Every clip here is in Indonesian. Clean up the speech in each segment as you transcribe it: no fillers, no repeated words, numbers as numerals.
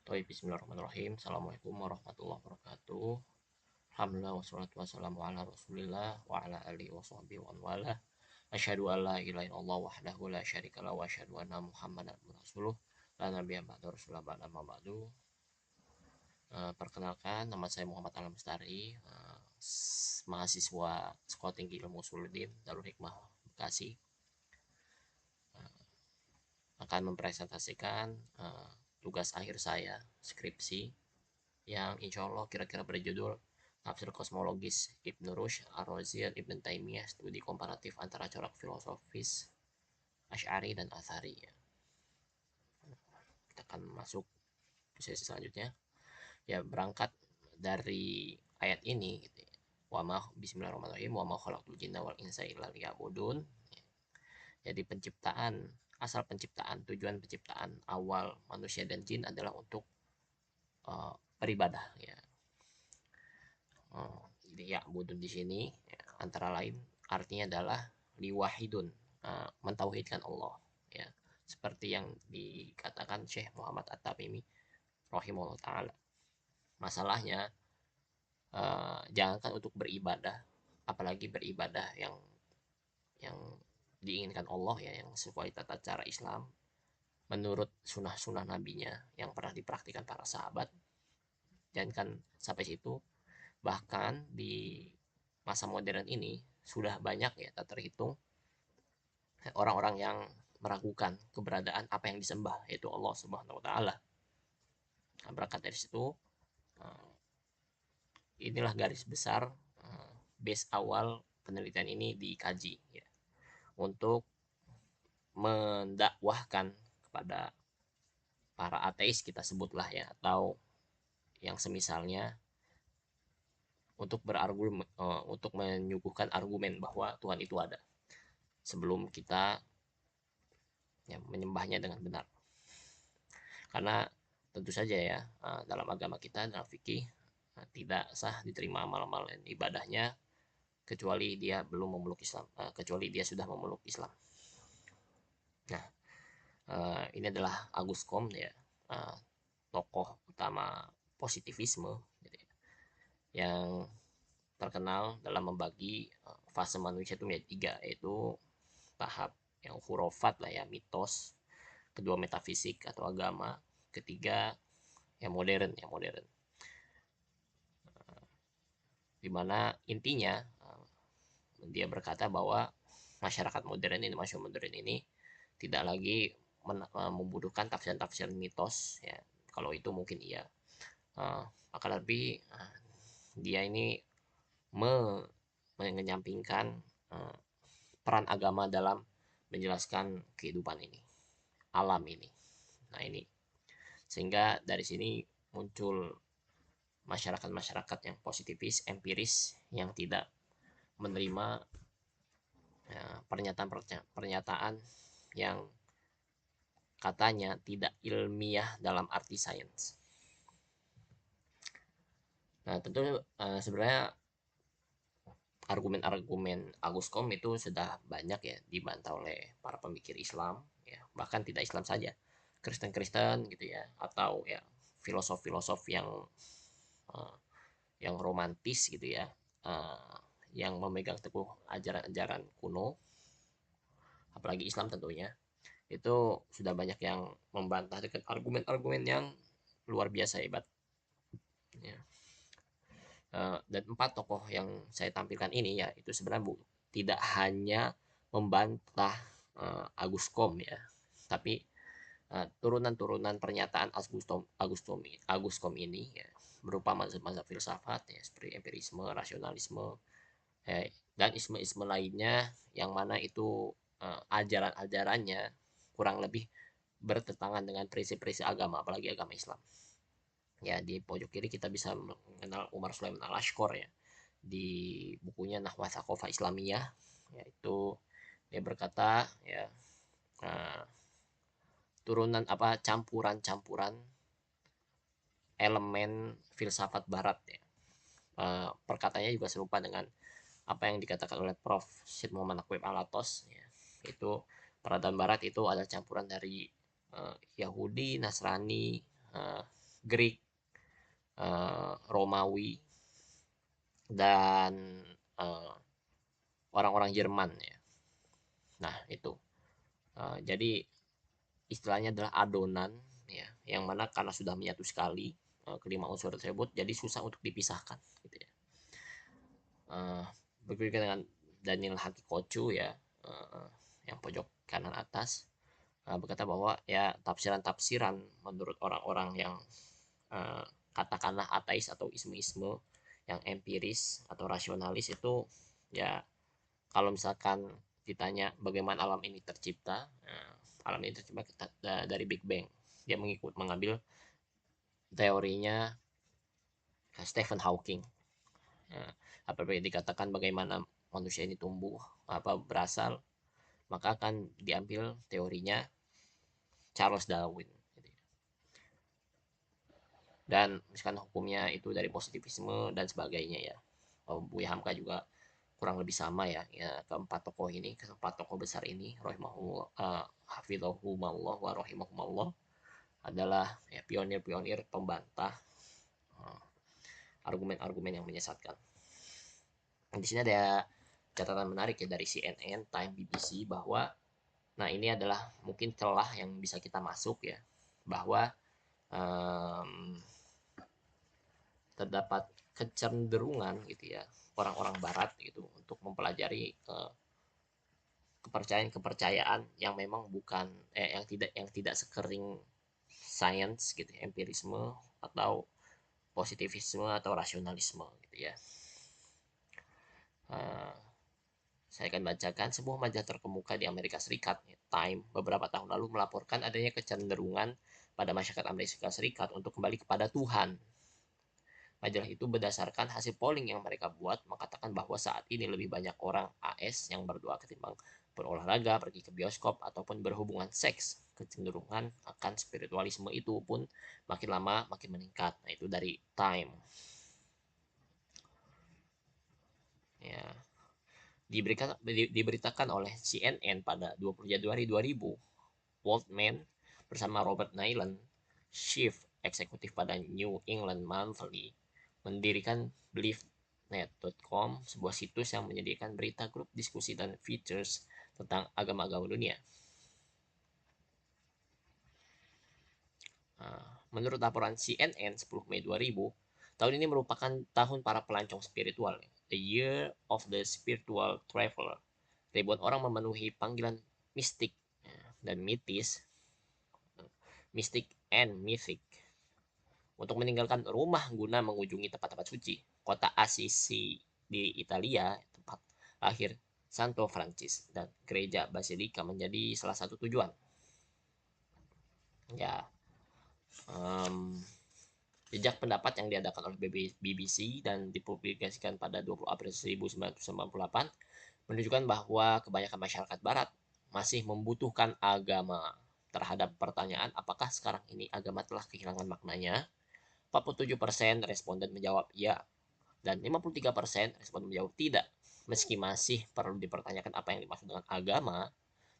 Bismillahirrahmanirrahim. Assalamualaikum warahmatullahi wabarakatuh. Alhamdulillah wassalatu wassalamu ala Rasulillah wa ala alihi washabbihi wa wala. Asyhadu an la ilaha illallah wahdahu la syarikalah wa asyhadu anna Muhammadan rasuluh. La nabiyya ba'da rasulullah ba'da ma ba'du. Perkenalkan, nama saya Muhammad Alam Bestari, mahasiswa Sekolah Tinggi Ilmu Usuluddin Darul Hikmah Bekasi. Akan mempresentasikan tugas akhir saya, skripsi, yang insya Allah kira-kira berjudul Tafsir Kosmologis Ibn Rushd Ar-Razi dan Ibn Taimiyah, studi komparatif antara corak filosofis Asy'ari dan Athari. Kita akan masuk ke sesi selanjutnya. Ya, berangkat dari ayat ini gitu ya. Bismillahirrahmanirrahim. Wa ma khalaqtul jinna wal insa illa liya'budun. Jadi asal penciptaan, tujuan penciptaan awal manusia dan jin adalah untuk beribadah ya. Jadi ya budun di sini ya, antara lain artinya adalah liwahidun, mentauhidkan Allah ya, seperti yang dikatakan Syekh Muhammad At-Tamimi rahimahullah taala. Masalahnya jangankan untuk beribadah, apalagi beribadah yang diinginkan Allah ya, yang sesuai tata cara Islam menurut sunnah nabinya yang pernah dipraktikkan para sahabat. Dan kan sampai situ, bahkan di masa modern ini sudah banyak ya, tak terhitung orang-orang yang meragukan keberadaan apa yang disembah, yaitu Allah Subhanahu wa taala. Nah, berangkat dari situ, inilah garis besar base awal penelitian ini dikaji ya, untuk mendakwahkan kepada para ateis, kita sebutlah ya, atau yang semisalnya, untuk berargumen, untuk menyuguhkan argumen bahwa Tuhan itu ada sebelum kita ya, menyembahnya dengan benar. Karena tentu saja ya, dalam agama kita, dalam fikih, tidak sah diterima amal-amal ibadahnya kecuali dia belum memeluk Islam, kecuali dia sudah memeluk Islam. Nah, ini adalah Agus Kom ya, tokoh utama positivisme gitu ya, yang terkenal dalam membagi fase manusia itu menjadi 3, yaitu tahap yang hurufat lah ya, mitos, kedua metafisik atau agama, ketiga yang modern dimana intinya dia berkata bahwa masyarakat modern ini tidak lagi membutuhkan tafsir mitos ya. Kalau itu mungkin iya, akan lebih dia ini menyampingkan peran agama dalam menjelaskan kehidupan ini, alam ini. Nah ini, sehingga dari sini muncul masyarakat yang positivis, empiris, yang tidak menerima pernyataan yang katanya tidak ilmiah dalam arti sains. Nah tentu sebenarnya argumen Agus Kom itu sudah banyak ya dibantah oleh para pemikir Islam ya, bahkan tidak Islam saja, Kristen gitu ya, atau ya filosof yang romantis gitu ya, yang memegang teguh ajaran-ajaran kuno, apalagi Islam tentunya, itu sudah banyak yang membantah dengan argumen-argumen yang luar biasa hebat ya. Dan 4 tokoh yang saya tampilkan ini ya, itu sebenarnya tidak hanya membantah Agus Kom ya, tapi turunan pernyataan Agus Kom ini ya, berupa mazhab filsafat ya, seperti empirisme, rasionalisme, dan isme lainnya, yang mana itu ajaran-ajarannya kurang lebih bertentangan dengan prinsip-prinsip agama, apalagi agama Islam. Ya, di pojok kiri kita bisa mengenal Umar Sulaiman Al-Ashqor ya, di bukunya Nahwa Tsaqafah Islamiyah, yaitu dia berkata ya, campuran elemen filsafat barat ya. Perkataannya juga serupa dengan apa yang dikatakan oleh Prof. Syed Muhammad Naqib Alatos ya, itu peradaban barat itu ada campuran dari Yahudi, Nasrani, Greek, Romawi, dan eh, orang-orang Jerman ya. Nah itu, jadi istilahnya adalah adonan ya, yang mana karena sudah menyatu sekali kelima unsur tersebut, jadi susah untuk dipisahkan gitu ya. uh, Berbeda dengan Daniel Hakikochu ya, yang pojok kanan atas, berkata bahwa ya tafsiran-tafsiran menurut orang-orang yang katakanlah ateis atau isme-isme yang empiris atau rasionalis itu ya, kalau misalkan ditanya bagaimana alam ini tercipta, alam ini tercipta dari Big Bang. Dia mengambil teorinya Stephen Hawking. Apabila dikatakan bagaimana manusia ini tumbuh, apa berasal, maka akan diambil teorinya Charles Darwin. Dan misalkan hukumnya itu dari positivisme dan sebagainya ya. Buya Hamka juga kurang lebih sama ya, keempat tokoh besar ini rahimahullah, hafizahumullah wa rahimahumullah, adalah ya pionir-pionir pembantah argumen-argumen yang menyesatkan. Di sini ada catatan menarik ya dari CNN, Time, BBC, bahwa nah ini adalah mungkin celah yang bisa kita masuk ya, bahwa um, terdapat kecenderungan gitu ya orang-orang barat gitu untuk mempelajari kepercayaan-kepercayaan yang memang bukan yang tidak sekering science gitu ya, empirisme atau positivisme atau rasionalisme gitu ya. uh, saya akan bacakan sebuah majalah terkemuka di Amerika Serikat, Time, beberapa tahun lalu melaporkan adanya kecenderungan pada masyarakat Amerika Serikat untuk kembali kepada Tuhan. Majalah itu berdasarkan hasil polling yang mereka buat mengatakan bahwa saat ini lebih banyak orang AS yang berdoa ketimbang berolahraga, pergi ke bioskop, ataupun berhubungan seks. Kecenderungan akan spiritualisme itu pun makin lama makin meningkat. Nah itu dari Time. Ya, diberitakan oleh CNN pada 20 Januari 2000, Waldman bersama Robert Nyland, Chief Eksekutif pada New England Monthly, mendirikan BeliefNet.com, sebuah situs yang menyediakan berita, grup diskusi, dan features tentang agama-agama dunia. Menurut laporan CNN 10 Mei 2000, tahun ini merupakan tahun para pelancong spiritual, the year of the spiritual traveler. Ribuan orang memenuhi panggilan mistik dan mitis, mystic and mythic, untuk meninggalkan rumah guna mengunjungi tempat-tempat suci. Kota Assisi di Italia, tempat lahir Santo Francis, dan gereja Basilika menjadi salah satu tujuan. Ya, jejak pendapat yang diadakan oleh BBC dan dipublikasikan pada 20 April 1998 menunjukkan bahwa kebanyakan masyarakat barat masih membutuhkan agama. Terhadap pertanyaan apakah sekarang ini agama telah kehilangan maknanya, 47% responden menjawab ya, dan 53% responden menjawab tidak. Meski masih perlu dipertanyakan apa yang dimaksud dengan agama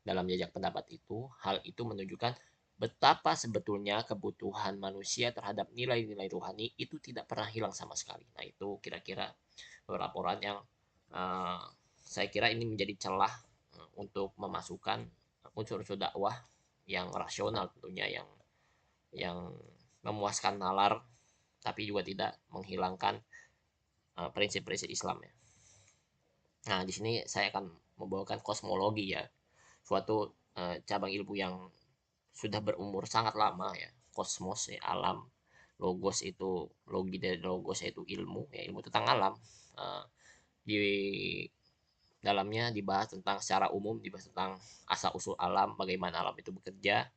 dalam jejak pendapat itu, hal itu menunjukkan betapa sebetulnya kebutuhan manusia terhadap nilai-nilai rohani itu tidak pernah hilang sama sekali. Nah itu kira-kira laporan yang uh, saya kira ini menjadi celah untuk memasukkan unsur-unsur dakwah yang rasional tentunya, yang memuaskan nalar tapi juga tidak menghilangkan prinsip-prinsip Islam ya. Nah di sini saya akan membawakan kosmologi ya, suatu cabang ilmu yang sudah berumur sangat lama ya. Kosmos ya, alam. Logos itu, logi dari logos yaitu ilmu ya, ilmu tentang alam. Di dalamnya dibahas tentang secara umum, dibahas tentang asal usul alam, bagaimana alam itu bekerja,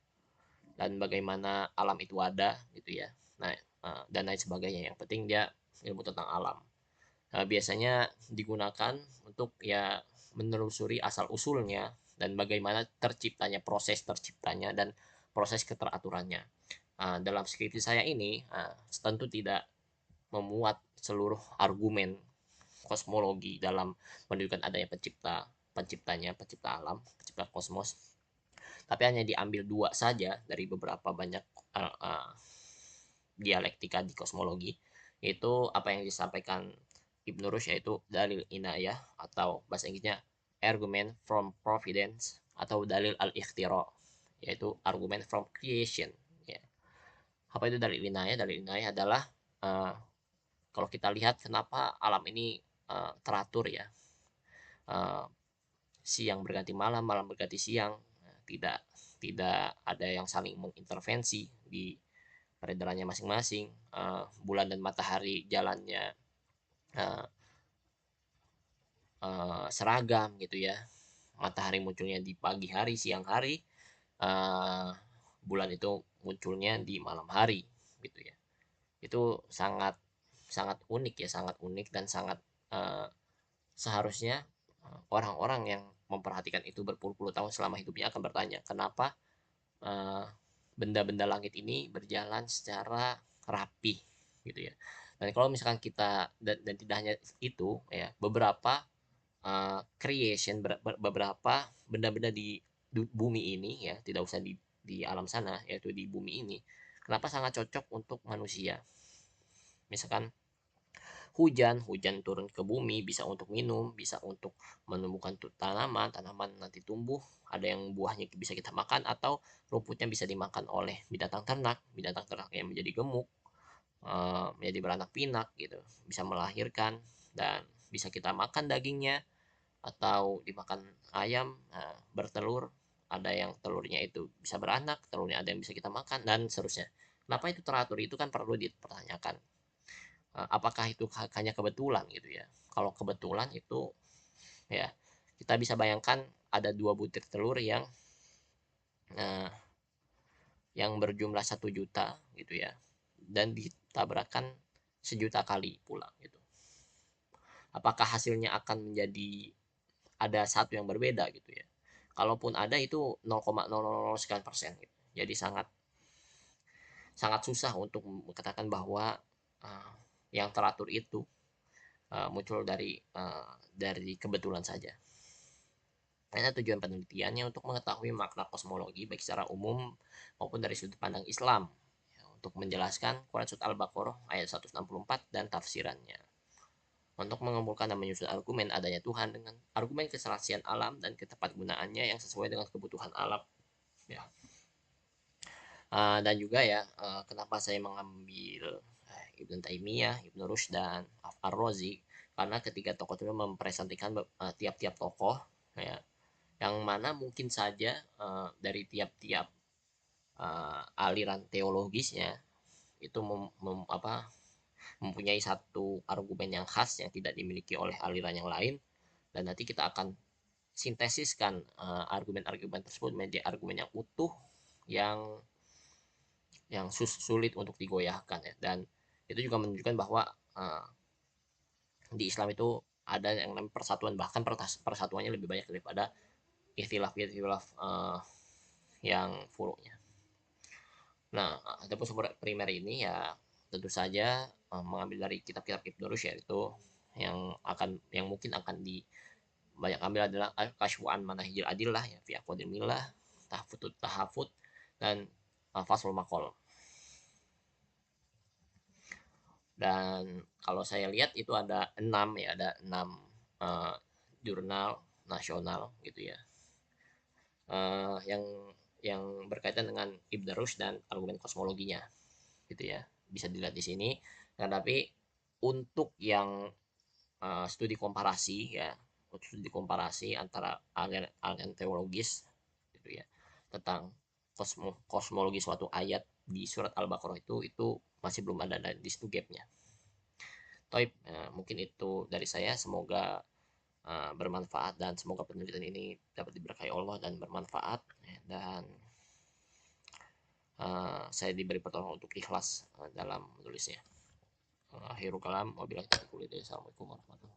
dan bagaimana alam itu ada gitu ya. Nah dan lain sebagainya, yang penting dia ilmu tentang alam. Biasanya digunakan untuk ya menelusuri asal usulnya dan bagaimana terciptanya, proses terciptanya, dan proses keteraturannya. Dalam skripsi saya ini tentu tidak memuat seluruh argumen kosmologi dalam menunjukkan adanya pencipta alam, pencipta kosmos, tapi hanya diambil dua saja dari beberapa banyak dialektika di kosmologi, itu apa yang disampaikan Ibn Rushd yaitu dalil inayah atau bahasa Inggrisnya argument from providence atau dalil al-ikhtira yaitu argument from creation ya. Apa itu dalil inayah? Dalil inayah adalah uh, kalau kita lihat kenapa alam ini teratur ya, uh, siang berganti malam, malam berganti siang, tidak tidak ada yang saling mengintervensi di peredarannya masing-masing, bulan dan matahari jalannya uh, seragam gitu ya, matahari munculnya di pagi hari, siang hari, uh, bulan itu munculnya di malam hari gitu ya. Itu sangat sangat unik ya, sangat unik dan sangat uh, seharusnya orang-orang yang memperhatikan itu berpuluh-puluh tahun selama hidupnya akan bertanya kenapa uh, benda-benda langit ini berjalan secara rapi gitu ya. Dan kalau misalkan kita dan tidak hanya itu ya, beberapa creation beberapa benda-benda di bumi ini ya, tidak usah di alam sana, yaitu di bumi ini, kenapa sangat cocok untuk manusia. Misalkan hujan hujan turun ke bumi bisa untuk minum, bisa untuk menumbuhkan tanaman, tanaman nanti tumbuh, ada yang buahnya bisa kita makan atau rumputnya bisa dimakan oleh binatang ternak yang menjadi gemuk, menjadi beranak pinak gitu, bisa melahirkan dan bisa kita makan dagingnya atau dimakan ayam, bertelur, ada yang telurnya itu bisa beranak, telurnya ada yang bisa kita makan dan seterusnya. Kenapa itu teratur? Itu kan perlu dipertanyakan. Apakah itu hanya kebetulan gitu ya? Kalau kebetulan itu ya kita bisa bayangkan ada dua butir telur uh, yang berjumlah 1 juta gitu ya, dan ditabrakkan 1 juta kali pula gitu. Apakah hasilnya akan menjadi ada satu yang berbeda gitu ya? Kalaupun ada itu 0,000 sekian persen gitu. Jadi sangat sangat susah untuk mengatakan bahwa uh, yang teratur itu muncul dari kebetulan saja. Karena tujuan penelitiannya untuk mengetahui makna kosmologi baik secara umum maupun dari sudut pandang Islam, ya, untuk menjelaskan Quran Surat Al-Baqarah ayat 164 dan tafsirannya, untuk mengumpulkan dan menyusun argumen adanya Tuhan dengan argumen keserasian alam dan ketepatgunaannya yang sesuai dengan kebutuhan alam ya. Dan juga ya, kenapa saya mengambil Ibn Taimiyah, Ibn Rushd dan Ar-Razi, karena ketika tokoh itu mempresentasikan tiap-tiap tokoh ya, yang mana mungkin saja dari tiap-tiap aliran teologisnya itu mempunyai satu argumen yang khas yang tidak dimiliki oleh aliran yang lain, dan nanti kita akan sintesiskan argumen-argumen tersebut menjadi argumen yang utuh, yang sulit untuk digoyahkan ya. Dan itu juga menunjukkan bahwa di Islam itu ada yang namanya persatuan, bahkan persatuannya lebih banyak daripada ikhtilaf-ikhtilaf yang furu'nya. Nah, adapun sumber primer ini ya tentu saja mengambil dari kitab-kitab Ibn Rushd, yaitu yang mungkin akan di banyak ambil adalah Kashfu'an Manahijil Adillah ya, fi aqwadil millah, Tahfutut Tahafut, dan Faslul Maqol. Dan kalau saya lihat itu ada 6 ya, ada 6 jurnal nasional gitu ya, yang berkaitan dengan Ibn Rushd dan argumen kosmologinya gitu ya, bisa dilihat di sini. Nah, tapi untuk yang studi komparasi ya, studi komparasi antara aliran teologis gitu ya, tentang kosmologi suatu ayat di surat Al-Baqarah itu masih belum ada di situ gapnya. Toib, mungkin itu dari saya, semoga bermanfaat dan semoga penelitian ini dapat diberkahi Allah dan bermanfaat ya, dan saya diberi pertolongan untuk ikhlas dalam menulisnya. Akhirul kalam, wabillahi taufiq. Assalamualaikum warahmatullahi wabarakatuh.